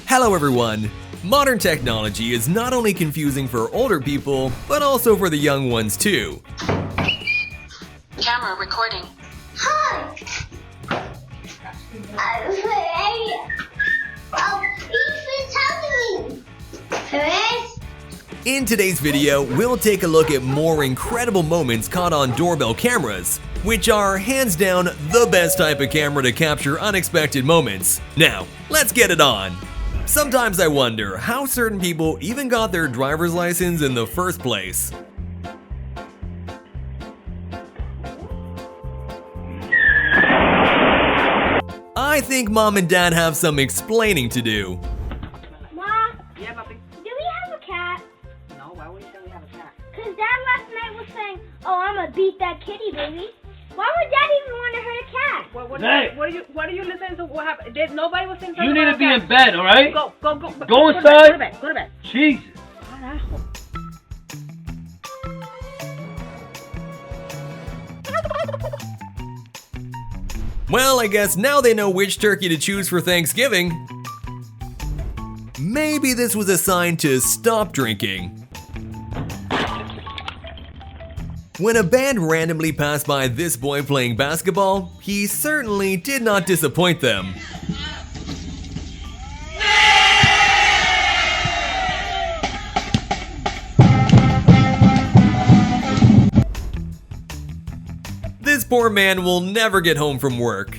Hello everyone! Modern technology is not only confusing for older people, but also for the young ones too. Camera recording. Hi! In today's video, we'll take a look at more incredible moments caught on doorbell cameras, which are hands down the best type of camera to capture unexpected moments. Now, let's get it on! Sometimes I wonder how certain people even got their driver's license in the first place. I think mom and dad have some explaining to do. Ma, Yeah, puppy. do we have a cat? No, why would you say we have a cat? Cause Dad last night was saying, "Oh, I'm gonna beat that kitty, baby." Why would Dad even want to hurt a cat? What are you listening to? What happened? Nobody was saying something. You need about to be a in cat. bed, alright? Go Go to inside. bed. Go to bed. Jesus. Carajo. Well, I guess now they know which turkey to choose for Thanksgiving. Maybe this was a sign to stop drinking. When a band randomly passed by this boy playing basketball, he certainly did not disappoint them. This poor man will never get home from work.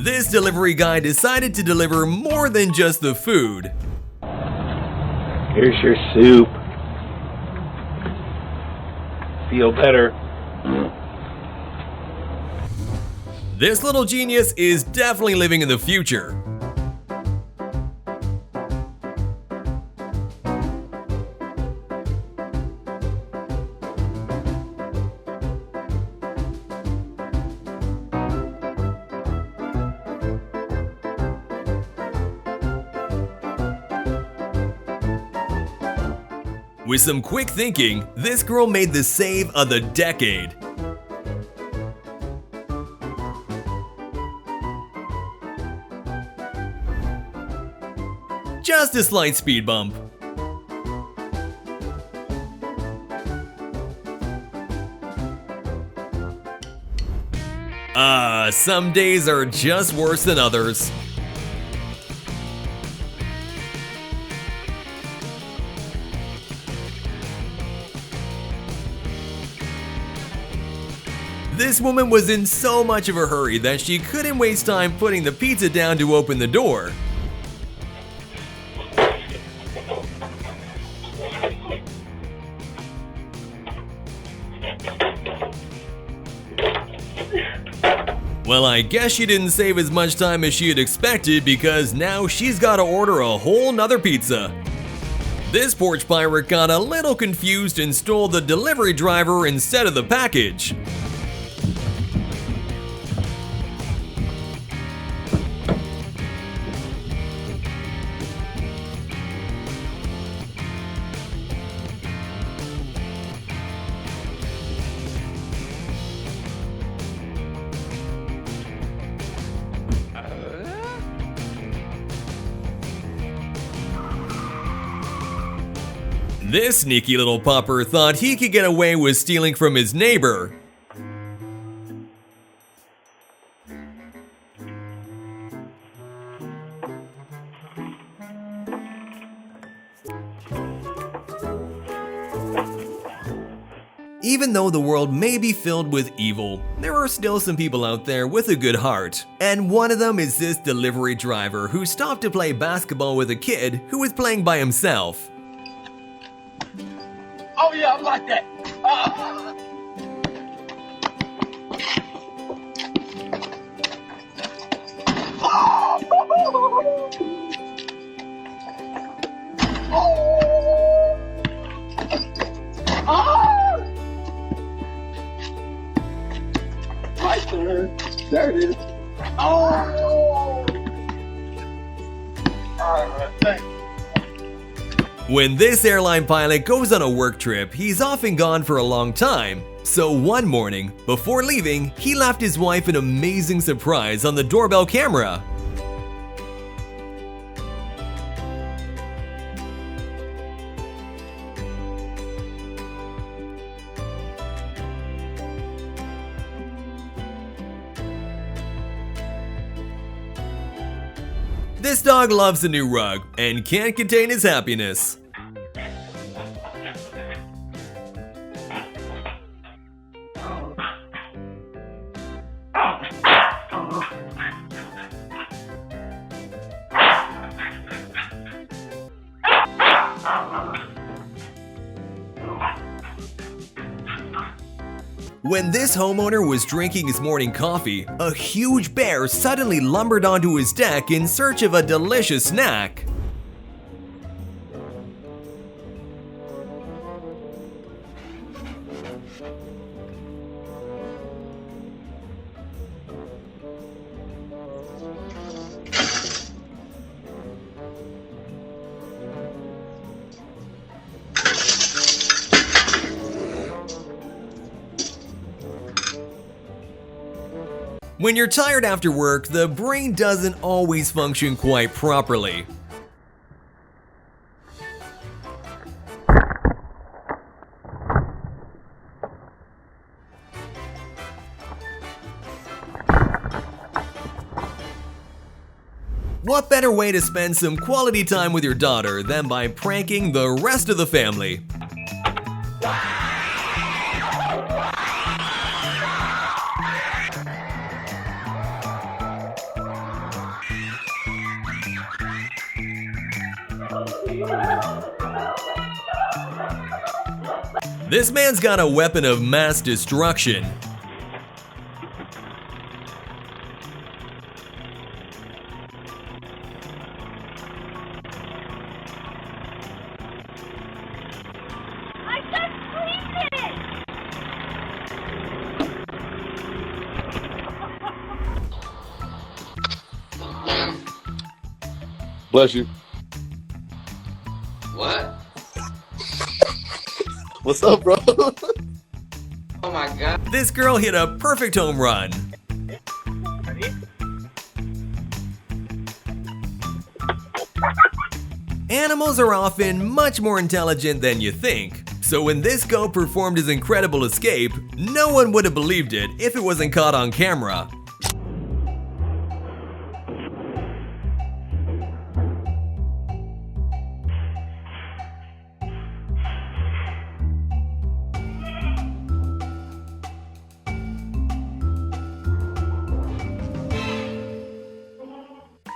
This delivery guy decided to deliver more than just the food. Here's your soup. Feel better. This little genius is definitely living in the future. With some quick thinking, this girl made the save of the decade. Just a slight speed bump. Some days are just worse than others. This woman was in so much of a hurry that she couldn't waste time putting the pizza down to open the door. Well, I guess she didn't save as much time as she had expected because now she's gotta order a whole nother pizza. This porch pirate got a little confused and stole the delivery driver instead of the package. This sneaky little pupper thought he could get away with stealing from his neighbor. Even though the world may be filled with evil, there are still some people out there with a good heart. And one of them is this delivery driver who stopped to play basketball with a kid who was playing by himself. Oh yeah, I'm like that. Right there. There it is. Oh! When this airline pilot goes on a work trip, he's often gone for a long time. So one morning, before leaving, he left his wife an amazing surprise on the doorbell camera. This dog loves a new rug and can't contain his happiness. When this homeowner was drinking his morning coffee, a huge bear suddenly lumbered onto his deck in search of a delicious snack. When you're tired after work, the brain doesn't always function quite properly. What better way to spend some quality time with your daughter than by pranking the rest of the family? This man's got a weapon of mass destruction. I just cleaned it! Bless you. What? What's up, bro? Oh my god. This girl hit a perfect home run. Animals are often much more intelligent than you think. So when this goat performed his incredible escape, no one would have believed it if it wasn't caught on camera.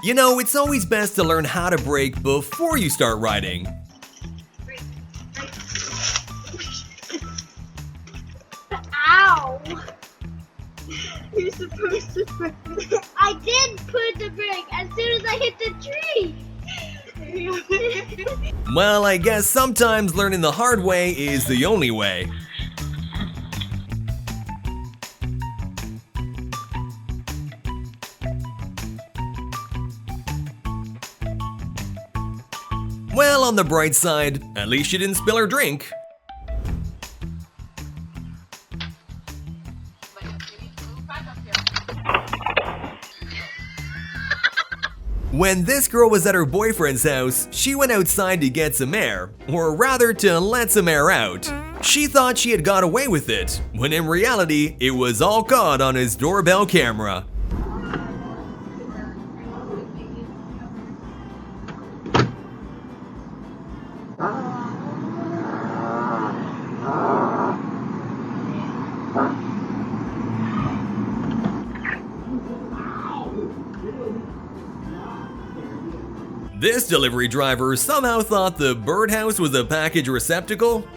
You know, it's always best to learn how to brake before you start riding. Ow! You're supposed to put I did put the brake as soon as I hit the tree! Well, I guess sometimes learning the hard way is the only way. Well, on the bright side, at least she didn't spill her drink. When this girl was at her boyfriend's house, she went outside to get some air, or rather to let some air out. She thought she had got away with it, when in reality, it was all caught on his doorbell camera. This delivery driver somehow thought the birdhouse was a package receptacle.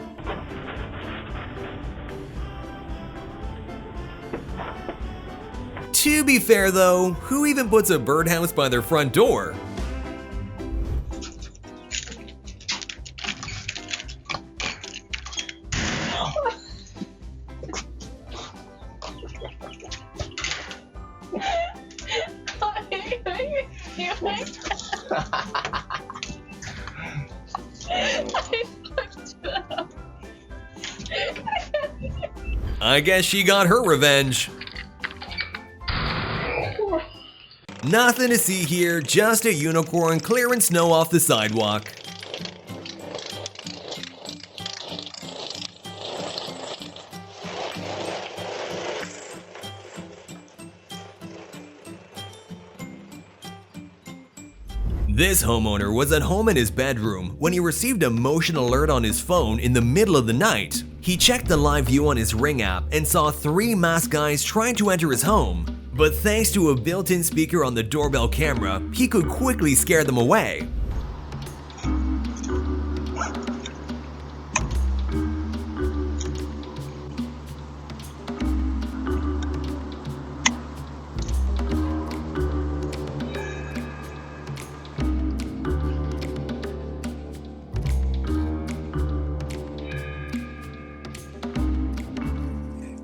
To be fair though, who even puts a birdhouse by their front door? I guess she got her revenge. Nothing to see here, just a unicorn clearing snow off the sidewalk. This homeowner was at home in his bedroom when he received a motion alert on his phone in the middle of the night. He checked the live view on his Ring app and saw 3 masked guys trying to enter his home. But thanks to a built-in speaker on the doorbell camera, he could quickly scare them away.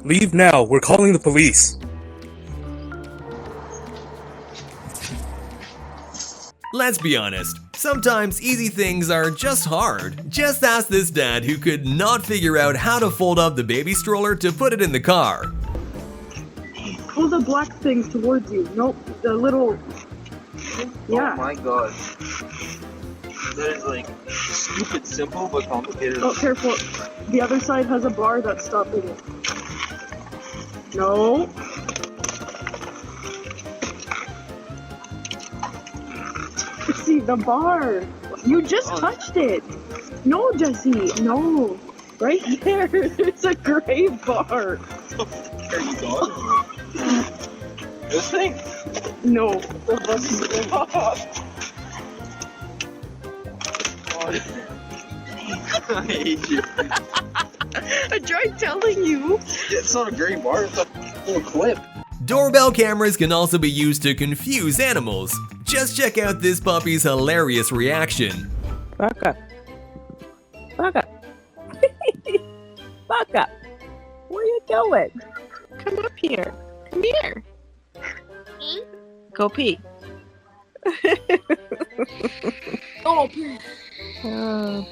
Leave now, we're calling the police. Let's be honest, sometimes easy things are just hard. Just ask this dad who could not figure out how to fold up the baby stroller to put it in the car. Pull the black things towards you. Nope, the little... Yeah. Oh my god. That is like stupid simple but complicated. Oh, careful. The other side has a bar that's stopping it. No. See, the bar. You just touched it. No, Jesse. No. Right there. There's a gray bar. Are you going? This thing? No. The button. I hate you. I tried telling you. It's not a gray bar, it's a little clip. Doorbell cameras can also be used to confuse animals. Just check out this puppy's hilarious reaction. Back up. Back up. Back up. Where you going? Come up here. Come here. Go pee. Oh,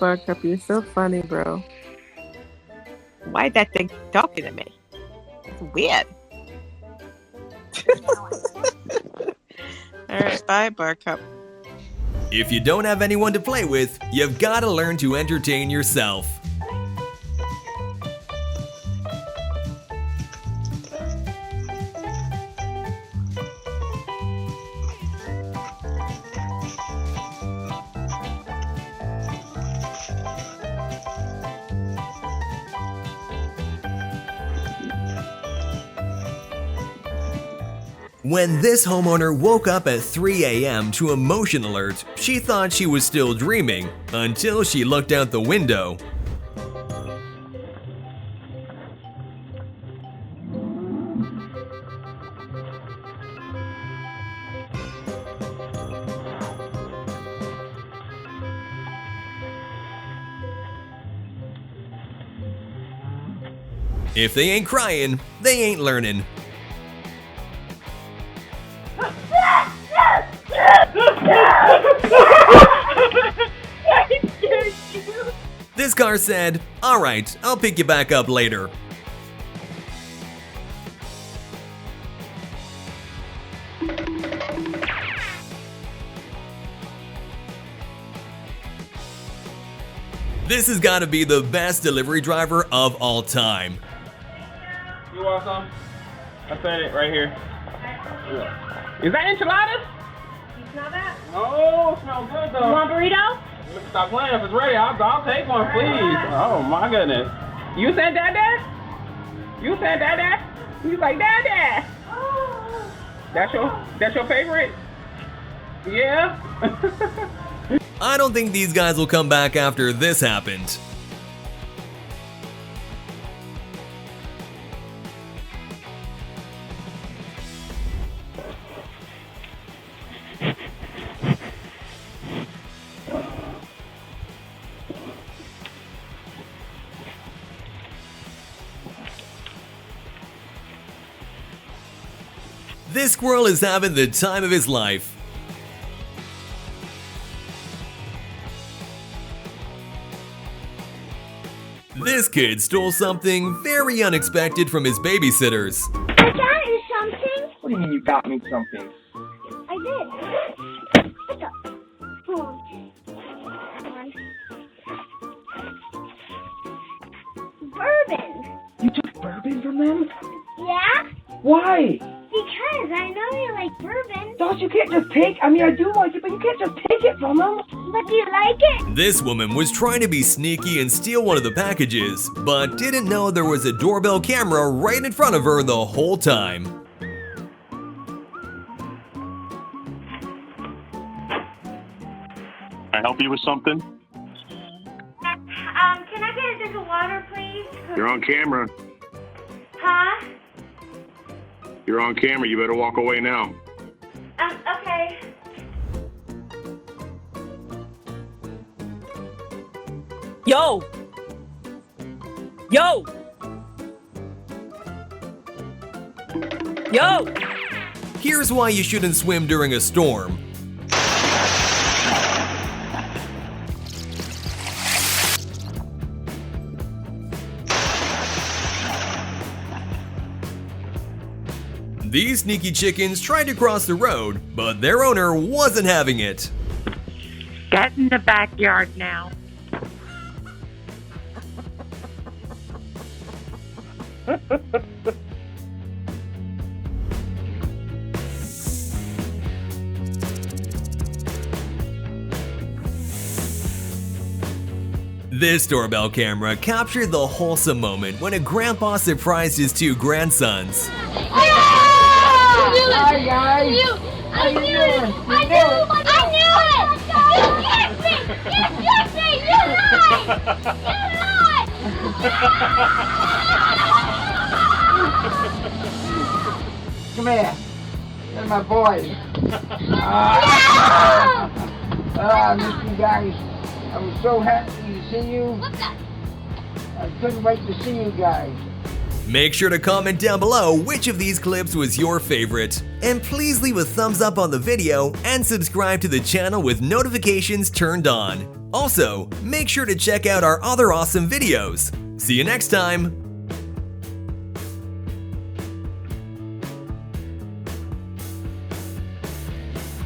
Buttercup, you're so funny, bro. Why is that thing talking to me? It's weird. Alright, bye, Buttercup. If you don't have anyone to play with, you've got to learn to entertain yourself. When this homeowner woke up at 3 a.m. to a motion alert, she thought she was still dreaming until she looked out the window. If they ain't crying, they ain't learning. This car said, "Alright, I'll pick you back up later." This has got to be the best delivery driver of all time. You want some? I said it right here. Is that enchiladas? You smell that? Oh, smells good though. You want burrito? Stop playing. If it's ready, I'll take one, please. Oh my goodness. You said Dada? You said Dada? You like Dada? That's your favorite? Yeah. I don't think these guys will come back after this happened. This squirrel is having the time of his life. This kid stole something very unexpected from his babysitters. I got you something. What do you mean you got me something? I did. What's up? Bourbon. You took bourbon from them? Yeah? Why? Because I know you like bourbon. Josh, you can't just take. I mean, I do like it, but you can't just take it from them. But do you like it? This woman was trying to be sneaky and steal one of the packages, but didn't know there was a doorbell camera right in front of her the whole time. Can I help you with something? Can I get a drink of water, please? You're on camera. Huh? You're on camera. You better walk away now. Okay. Yo! Yo! Yo! Here's why you shouldn't swim during a storm. These sneaky chickens tried to cross the road, but their owner wasn't having it. Get in the backyard now. This doorbell camera captured the wholesome moment when a grandpa surprised his two grandsons. Hi, guys. I knew it! You kicked me! You lied! Come here. You're my boys. I miss you guys. I was so happy to see you. I couldn't wait to see you guys. Make sure to comment down below which of these clips was your favorite. And please leave a thumbs up on the video and subscribe to the channel with notifications turned on. Also, make sure to check out our other awesome videos. See you next time!